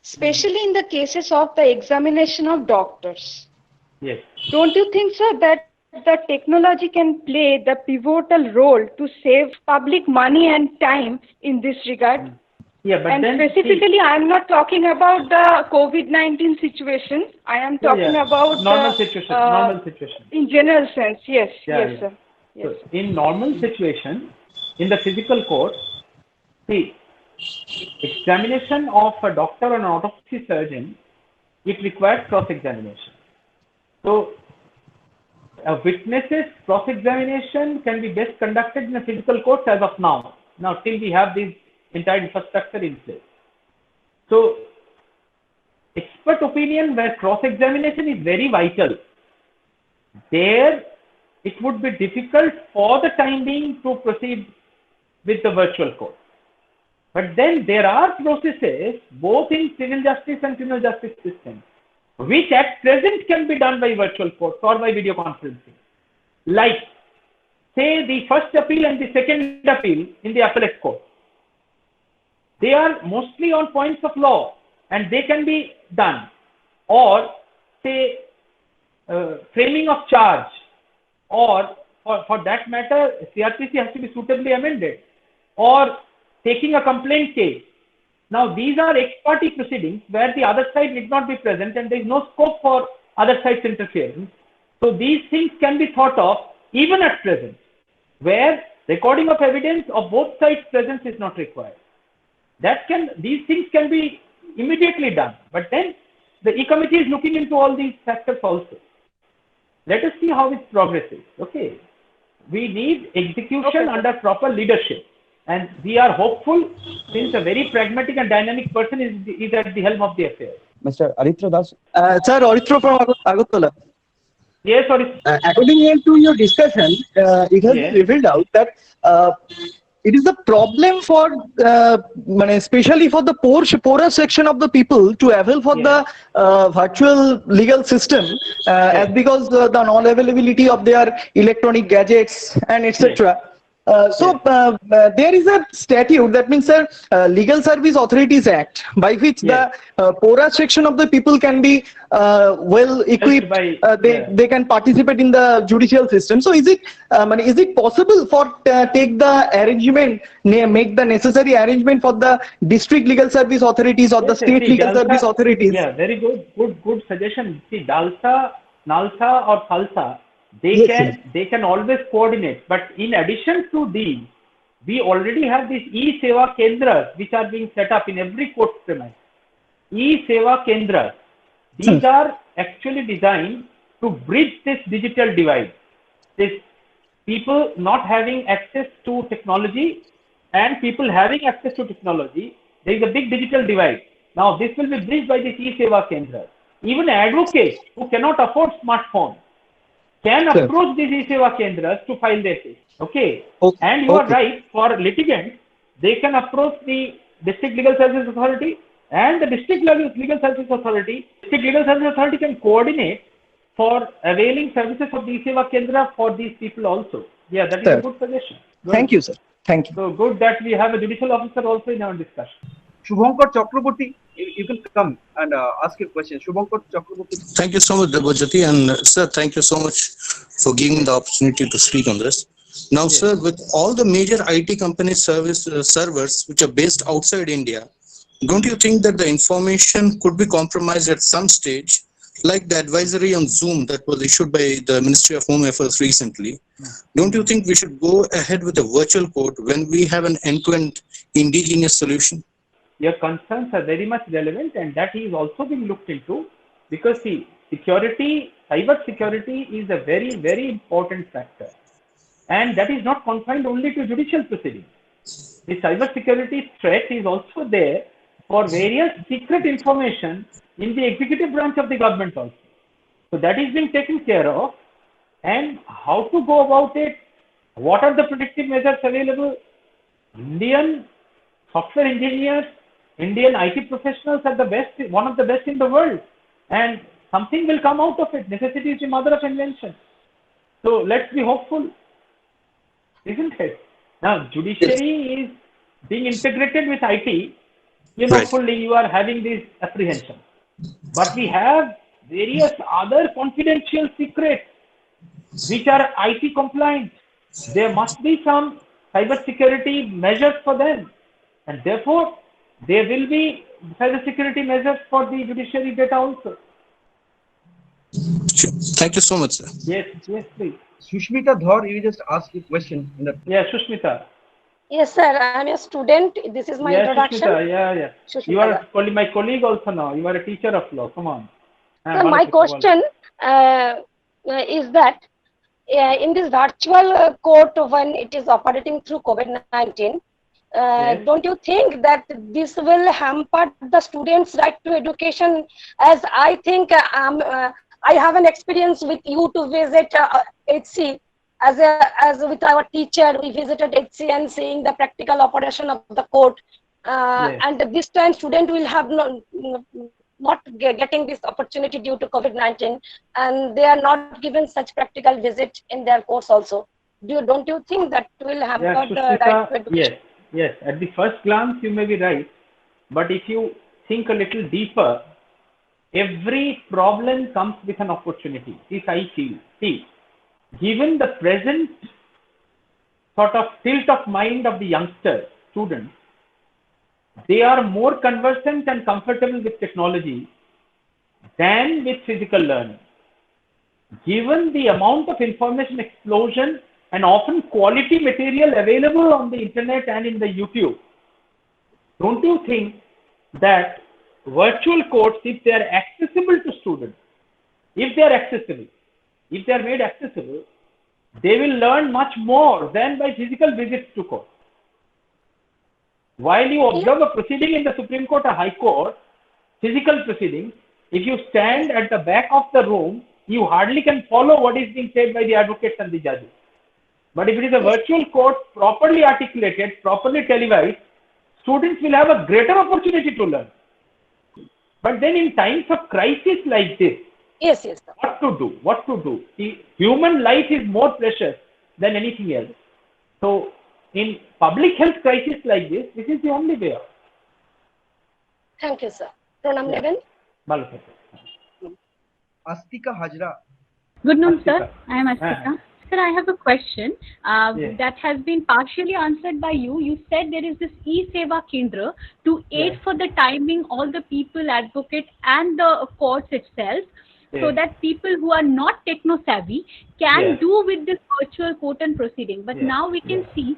especially in the cases of the examination of doctors. Yes. Don't you think, sir, that the technology can play the pivotal role to save public money and time in this regard? Yeah, but and then specifically, I am not talking about the COVID-19 situation. I am talking about normal situation. Normal situation. In general sense, yes, Yeah, sir. Yes. So in normal situation, in the physical court, see, examination of a doctor or an autopsy surgeon, it requires cross-examination. So a witness's cross-examination can be best conducted in a physical court as of now. Now, till we have these entire infrastructure in place. So expert opinion where cross-examination is very vital, there it would be difficult for the time being to proceed with the virtual court. But then there are processes both in civil justice and criminal justice systems which at present can be done by virtual courts or by video conferencing. Like, say, the first appeal and the second appeal in the appellate court. They are mostly on points of law and they can be done. Or, say, framing of charge, or for that matter, CRPC has to be suitably amended, or taking a complaint case. Now, these are ex parte proceedings where the other side need not be present and there is no scope for other side's interference. So, these things can be thought of even at present, where recording of evidence of both sides' presence is not required. These things can be immediately done. But then the E-Committee is looking into all these factors also. Let us see how it progresses. Okay. We need execution under proper leadership. And we are hopeful, since a very pragmatic and dynamic person is at the helm of the affair. Mr. Aritra Das. Sir, Aritra from Agartala. Yes, sorry. According to your discussion, it has been revealed out that it is a problem for, especially for the poorer section of the people to avail for the virtual legal system, as because the non-availability of their electronic gadgets and etc. There is a statute, that means Legal Service Authorities Act, by which the poorer section of the people can be well equipped. They can participate in the judicial system. So is it possible for take the arrangement, make the necessary arrangement for the district legal service authorities or the state legal service authorities? Yeah, very good suggestion. See, DALSA, NALSA or SALSA, they can always coordinate. But in addition to these, we already have these E-Seva Kendras which are being set up in every court premise. E-Seva Kendras. These are actually designed to bridge this digital divide. This people not having access to technology and people having access to technology, there is a big digital divide. Now this will be bridged by this E-Seva Kendras. Even advocates who cannot afford smartphones can approach these E-Seva Kendras to file their case. Okay. And you are right, for litigants, they can approach the District Legal Services Authority and the District Legal Services Authority. District Legal Services Authority can coordinate for availing services of the E-Seva Kendra for these people also. Yeah, that is a good suggestion. Good. Thank you, sir. Thank you. So good that we have a judicial officer also in our discussion. Shubhankar Chakraborty, you can come and ask your question. Shubhankar Chakraborty. Thank you so much, Debojyoti, and sir, thank you so much for giving me the opportunity to speak on this. Now, sir, with all the major IT company servers which are based outside India, don't you think that the information could be compromised at some stage, like the advisory on Zoom that was issued by the Ministry of Home Affairs recently? Don't you think we should go ahead with a virtual court when we have an end-to-end indigenous solution? Your concerns are very much relevant, and that is also being looked into, because see, cyber security is a very, very important factor, and that is not confined only to judicial proceedings. The cyber security threat is also there for various secret information in the executive branch of the government also. So that is being taken care of, and how to go about it, what are the protective measures available. Indian software engineers, Indian IT professionals are the best, one of the best in the world, and something will come out of it. Necessity is the mother of invention. So let's be hopeful, isn't it? Now, judiciary is being integrated with IT. Hopefully you are having this apprehension. But we have various other confidential secrets which are IT compliant. There must be some cyber security measures for them, and therefore there will be cyber security measures for the judiciary data also. Sure. Thank you so much, sir. Yes, please. Sushmita Dhar, you just ask a question. Yeah, Sushmita. Yes, sir. I am a student. This is my introduction. Sushmita, Sushmita, you are my colleague also now. You are a teacher of law. Come on. So my question is that in this virtual court, when it is operating through COVID-19, don't you think that this will hamper the students' right to education? As I think I have an experience with you to visit HC. As with our teacher, we visited HC and seeing the practical operation of the court. And this time, student will have not getting this opportunity due to COVID-19, and they are not given such practical visit in their course also. Don't you think that will hamper the right to education? Yes. At the first glance, you may be right, but if you think a little deeper, every problem comes with an opportunity. This I feel. See, given the present sort of tilt of mind of the youngster students, they are more conversant and comfortable with technology than with physical learning. Given the amount of information explosion and often quality material available on the internet and in the YouTube, don't you think that virtual courts, if they are accessible to students, if they are made accessible, they will learn much more than by physical visits to court. While you observe a proceeding in the Supreme Court or High Court, physical proceedings, if you stand at the back of the room, you hardly can follow what is being said by the advocates and the judges. But if it is a virtual court, properly articulated, properly televised, students will have a greater opportunity to learn. But then in times of crisis like this, what to do? See, human life is more precious than anything else. So in public health crisis like this is the only way out. Thank you, sir. Pranam Neven. Astika Hajra. Good noon, sir. I am Astika. Sir, I have a question that has been partially answered by you. You said there is this E-Seva Kendra to aid for the timing all the people, advocate and the courts itself, so that people who are not techno-savvy can do with this virtual court and proceeding. But now we can see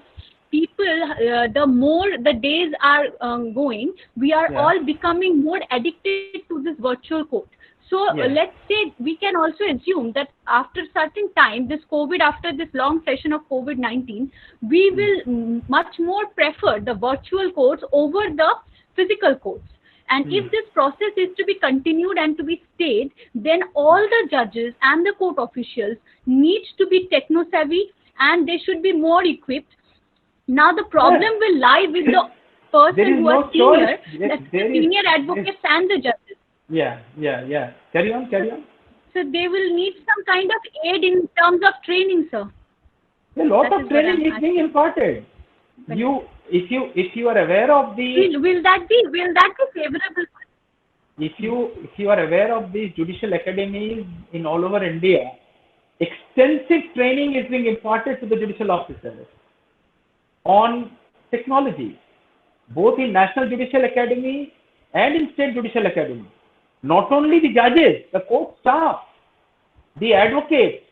people, the more the days are going, we are all becoming more addicted to this virtual court. So let's say we can also assume that after certain time, this COVID, after this long session of COVID-19, we will much more prefer the virtual courts over the physical courts. And if this process is to be continued and to be stayed, then all the judges and the court officials need to be techno-savvy and they should be more equipped. Now the problem will lie with the person who are senior, that's the senior advocates and the judges. Carry on. So they will need some kind of aid in terms of training, sir. A lot of training is being imparted. If you are aware of the will that be favorable? If you are aware of these judicial academies in all over India, extensive training is being imparted to the judicial officers on technology, both in National Judicial Academy and in State Judicial Academy. Not only the judges, the court staff, the advocates,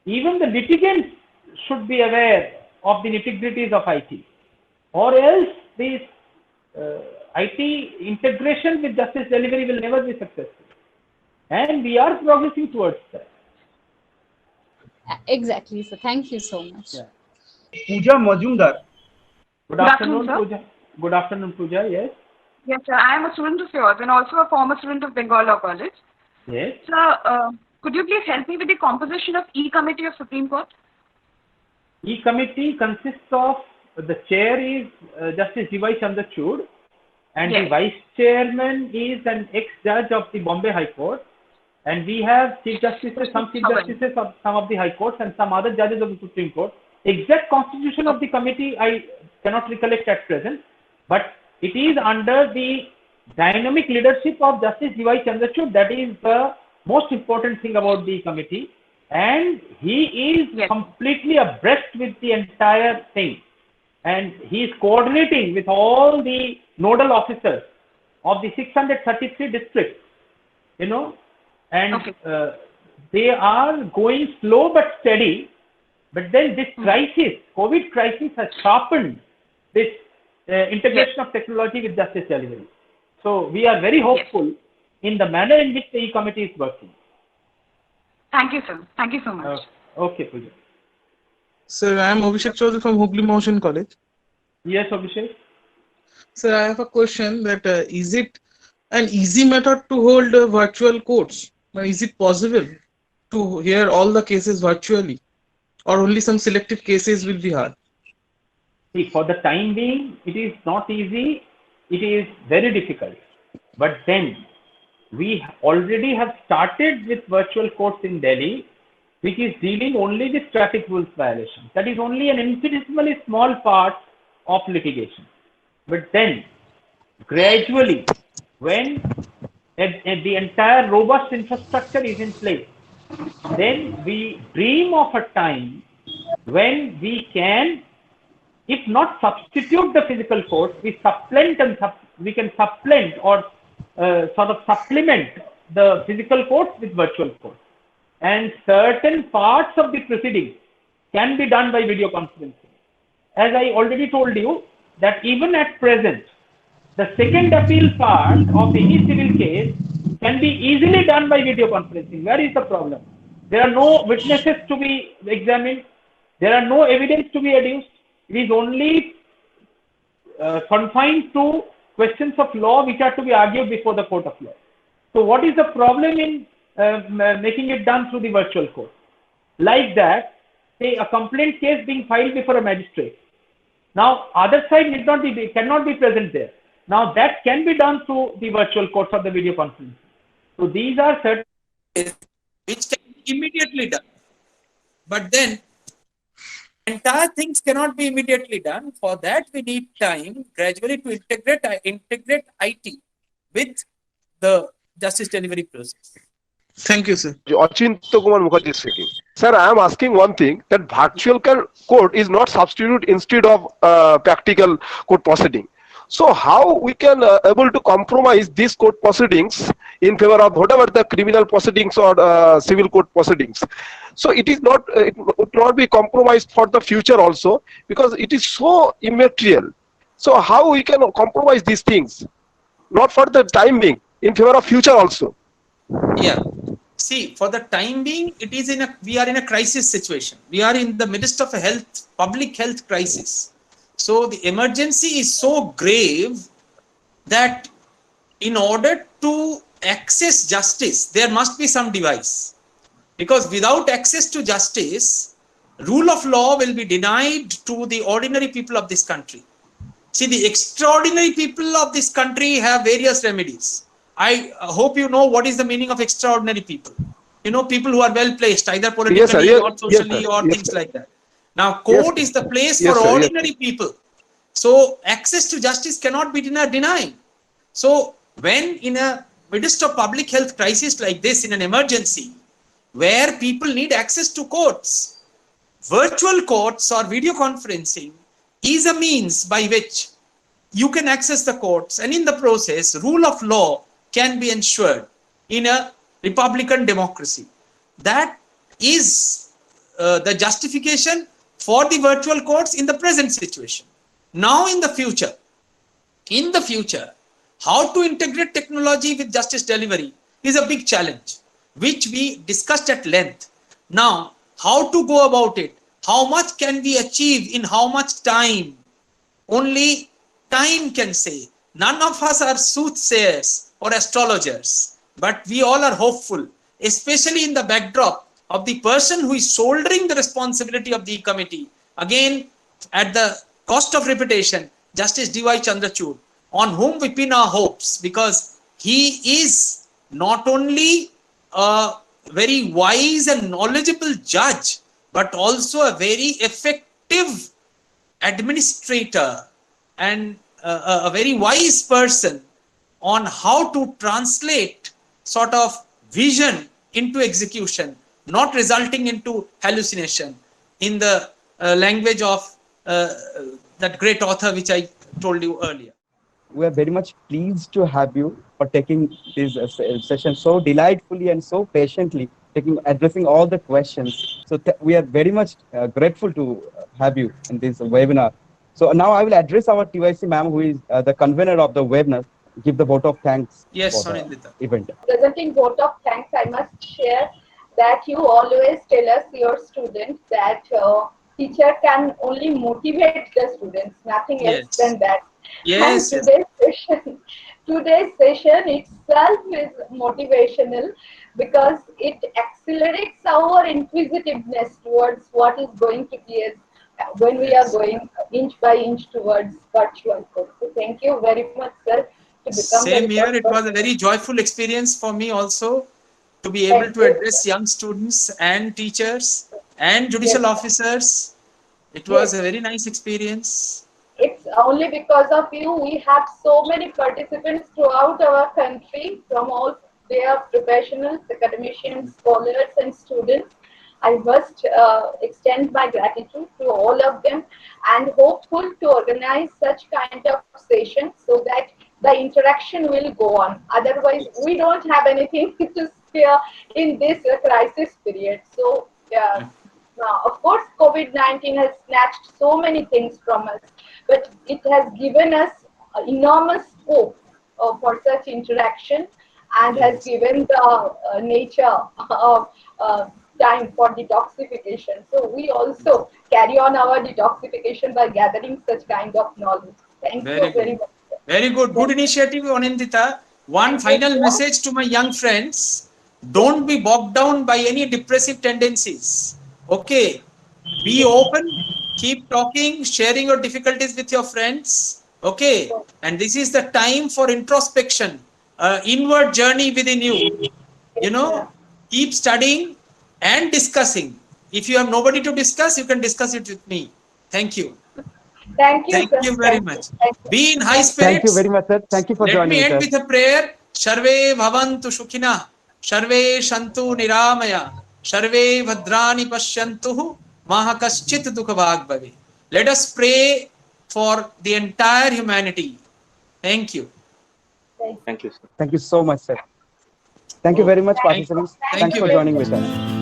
even the litigants should be aware of the nitty-gritties of IT, or else this IT integration with justice delivery will never be successful. And we are progressing towards that. Exactly, so thank you so much. Pooja Majumdar. Good afternoon, Pooja. Good afternoon, Pooja. Yes. Yes, sir. I am a student of yours and also a former student of Bengal Law College. Yes. Sir, could you please help me with the composition of E-Committee of Supreme Court? E-Committee consists of, the chair is Justice G.Y. Chandrachud, and the vice chairman is an ex-judge of the Bombay High Court, and we have chief justices, some chief justices of some of the high courts and some other judges of the Supreme Court. Exact constitution of the committee I cannot recollect at present, but it is under the dynamic leadership of Justice G.Y. Chandrachud. That is the most important thing about the committee, and he is completely abreast with the entire thing, and he is coordinating with all the nodal officers of the 633 districts, and they are going slow but steady. But then this crisis, COVID crisis, has sharpened this integration of technology with justice delivery. So we are very hopeful in the manner in which the E-Committee is working. Thank you, sir. Thank you so much. Okay, Pooja. Sir, I am Abhishek Chaudhary from Hooghly Motion College. Yes, Abhishek. Sir, I have a question that is it an easy method to hold virtual courts? Is it possible to hear all the cases virtually, or only some selected cases will be heard? See, for the time being, it is not easy. It is very difficult. But then we already have started with virtual courts in Delhi, which is dealing only with traffic rules violations. That is only an infinitesimally small part of litigation. But then, gradually, when the entire robust infrastructure is in place, then we dream of a time when we can, if not substitute the physical courts, we can supplement or sort of supplement the physical courts with virtual courts. And certain parts of the proceedings can be done by video conferencing. As I already told you, that even at present, the second appeal part of any civil case can be easily done by video conferencing. Where is the problem? There are no witnesses to be examined. There are no evidence to be adduced. It is only confined to questions of law which are to be argued before the court of law. So what is the problem in making it done through the virtual court? Like that, say a complaint case being filed before a magistrate. Now, other side cannot be present there. Now, that can be done through the virtual courts or the video conference. So these are certain which can be immediately done. But then, entire things cannot be immediately done. For that, we need time gradually to integrate IT with the justice delivery process. Thank you, sir. Achinto Kumar Mukherjee speaking. Sir, I am asking one thing, that virtual court is not substitute instead of practical court proceeding. So how we can able to compromise these court proceedings in favor of whatever the criminal proceedings or civil court proceedings? So it would not be compromised for the future also, because it is so immaterial. So how we can compromise these things, not for the time being, in favor of future also? Yeah. See, for the time being, we are in a crisis situation. We are in the midst of a public health crisis. So the emergency is so grave that in order to access justice, there must be some device. Because without access to justice, rule of law will be denied to the ordinary people of this country. See, the extraordinary people of this country have various remedies. I hope you know what is the meaning of extraordinary people. You know, people who are well placed, either politically or socially or things like that. Now, court is the place for ordinary people. So, access to justice cannot be denied. So, when in a midst of public health crisis like this, in an emergency, where people need access to courts, virtual courts or video conferencing is a means by which you can access the courts, and in the process, rule of law can be ensured in a republican democracy. That is the justification for the virtual courts in the present situation. Now in the future, how to integrate technology with justice delivery is a big challenge, which we discussed at length. Now, how to go about it? How much can we achieve in how much time? Only time can say. None of us are soothsayers or astrologers, but we all are hopeful, especially in the backdrop of the person who is shouldering the responsibility of the committee. Again, at the cost of reputation, Justice D.Y. Chandrachud, on whom we pin our hopes, because he is not only a very wise and knowledgeable judge, but also a very effective administrator and a very wise person on how to translate sort of vision into execution, not resulting into hallucination, in the language of that great author which I told you earlier. We are very much pleased to have you for taking this session so delightfully and so patiently, addressing all the questions. So we are very much grateful to have you in this webinar. So now I will address our TYC ma'am, who is the convener of the webinar, give the vote of thanks for the event. Presenting vote of thanks, I must share that you always tell us, your students, that teacher can only motivate the students, nothing else Yes. than that. Yes, And yes. today's session itself is motivational because it accelerates our inquisitiveness towards what is going to be as when we are going inch by inch towards virtual course. So thank you very much, sir, to become Same the here. It was a person. very joyful experience for me also to be able Thank to you. address young students and teachers and judicial Yes. officers. It was Yes. a very nice experience. It's only because of you we have so many participants throughout our country from all their professionals, academicians, scholars, and students. I must extend my gratitude to all of them and hopeful to organize such kind of sessions so that the interaction will go on. Otherwise, we don't have anything to spare in this crisis period. So, of course, COVID-19 has snatched so many things from us, but it has given us enormous hope for such interaction and has given the nature of time for detoxification. So we also carry on our detoxification by gathering such kind of knowledge. Thank Very you very good. much. Very good. Good initiative, Anindita. One final message to my young friends. Don't be bogged down by any depressive tendencies. Okay. Be open. Keep talking, sharing your difficulties with your friends. Okay. And this is the time for introspection, inward journey within you. You know, keep studying and discussing. If you have nobody to discuss, you can discuss it with me. Thank you. Thank you, Thank sir. you very Thank much. you. Thank you. Be in high Thank you. spirits. Thank you very much, sir. Thank you for Let joining me us, end sir. with a prayer. Sharve bhavantu shukhina. Sharve shantu niramaya. Sharve bhadrani pashyantu. Mahakaschit dukhavag bhave. Let us pray for the entire humanity. Thank you. Thank you so much, sir. Thank you very much, Thank you. participants. Thank Thanks you for very joining much. with us.